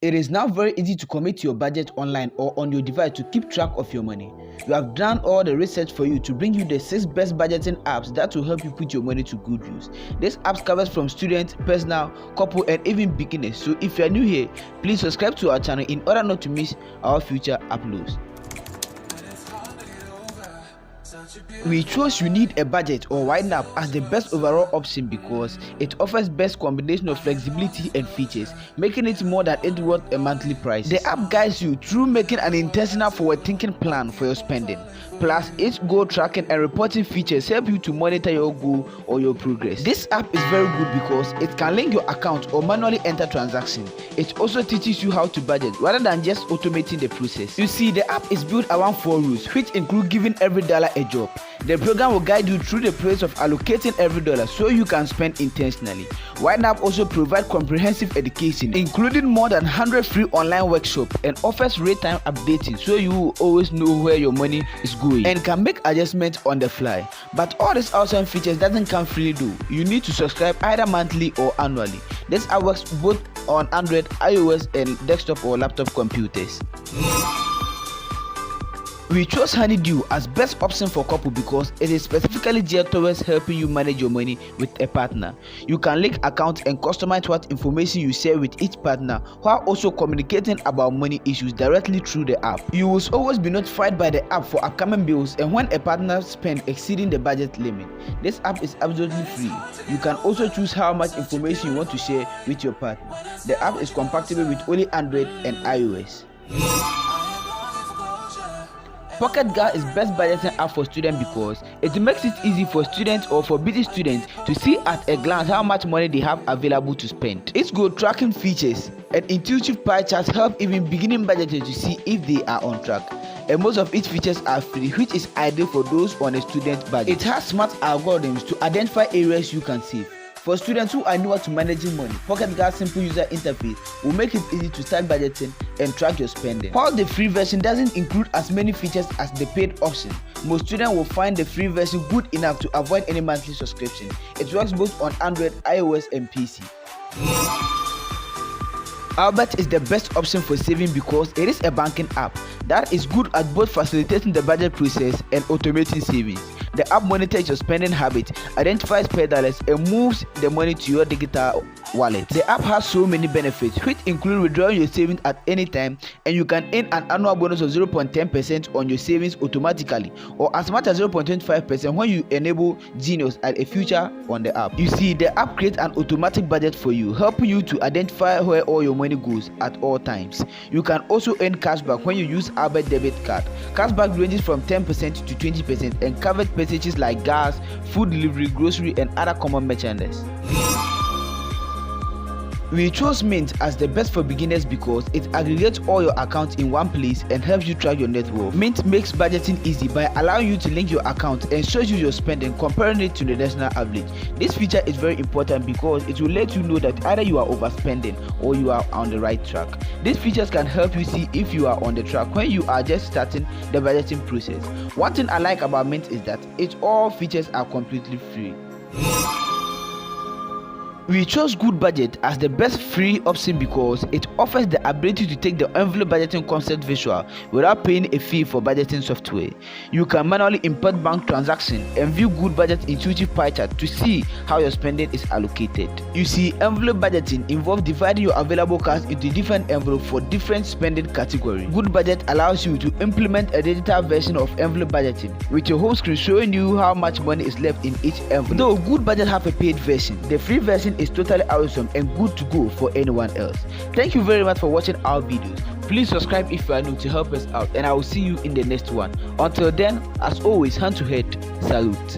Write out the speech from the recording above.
It is now very easy to commit your budget online or on your device to keep track of your money. We have done all the research for you to bring you the 6 best budgeting apps that will help you put your money to good use. These apps covers from student, personal, couple and even beginners. So if you are new here, please subscribe to our channel in order not to miss our future uploads. We chose You Need a Budget or YNAB as the best overall option because it offers best combination of flexibility and features, making it more than it worth a monthly price. The app guides you through making an intentional forward-thinking plan for your spending. Plus, its goal tracking and reporting features help you to monitor your goal or your progress. This app is very good because it can link your account or manually enter transactions. It also teaches you how to budget rather than just automating the process. You see, the app is built around 4 rules, which include giving every dollar a job. The program will guide you through the process of allocating every dollar so you can spend intentionally. YNAB also provides comprehensive education, including more than 100 free online workshops and offers real-time updating so you will always know where your money is going and can make adjustments on the fly. But all these awesome features doesn't come freely though. You need to subscribe either monthly or annually. This app works both on Android, iOS and desktop or laptop computers. We chose Honeydew as best option for couple because it is specifically geared towards helping you manage your money with a partner. You can link accounts and customize what information you share with each partner while also communicating about money issues directly through the app. You will always be notified by the app for upcoming bills and when a partner spends exceeding the budget limit. This app is absolutely free. You can also choose how much information you want to share with your partner. The app is compatible with only Android and iOS. Pocket Guard is best budgeting app for students because it makes it easy for students or for busy students to see at a glance how much money they have available to spend. Its goal tracking features and intuitive pie charts help even beginning budgeters to see if they are on track. And most of its features are free, which is ideal for those on a student budget. It has smart algorithms to identify areas you can save. For students who are newer to managing money, Pocket Guard's simple user interface will make it easy to start budgeting and track your spending. While the free version doesn't include as many features as the paid option, most students will find the free version good enough to avoid any monthly subscription. It works both on Android, iOS and PC. Albert is the best option for saving because it is a banking app that is good at both facilitating the budget process and automating savings. The app monitors your spending habits, identifies pay dollars, and moves the money to your digital wallet. The app has so many benefits, which include withdrawing your savings at any time, and you can earn an annual bonus of 0.10% on your savings automatically, or as much as 0.25% when you enable Genius as a feature on the app. You see, the app creates an automatic budget for you, helping you to identify where all your money goes at all times. You can also earn cashback when you use Albert debit card. Cashback ranges from 10% to 20% and covers packages like gas, food delivery, grocery and other common merchandise. We chose Mint as the best for beginners because it aggregates all your accounts in one place and helps you track your net worth. Mint makes budgeting easy by allowing you to link your account and shows you your spending, comparing it to the national average. This feature is very important because it will let you know that either you are overspending or you are on the right track. These features can help you see if you are on the track when you are just starting the budgeting process. One thing I like about Mint is that all features are completely free. We chose Good Budget as the best free option because it offers the ability to take the envelope budgeting concept visual without paying a fee for budgeting software. You can manually import bank transactions and view Good Budget intuitive pie chart to see how your spending is allocated. You see, envelope budgeting involves dividing your available cash into different envelopes for different spending categories. Good Budget allows you to implement a digital version of envelope budgeting with your home screen showing you how much money is left in each envelope. Though Good Budget have a paid version, the free version is totally awesome and good to go for anyone else. Thank you very much for watching our videos. Please subscribe if you are new to help us out, and I will see you in the next one. Until then, as always, hand to head, salute.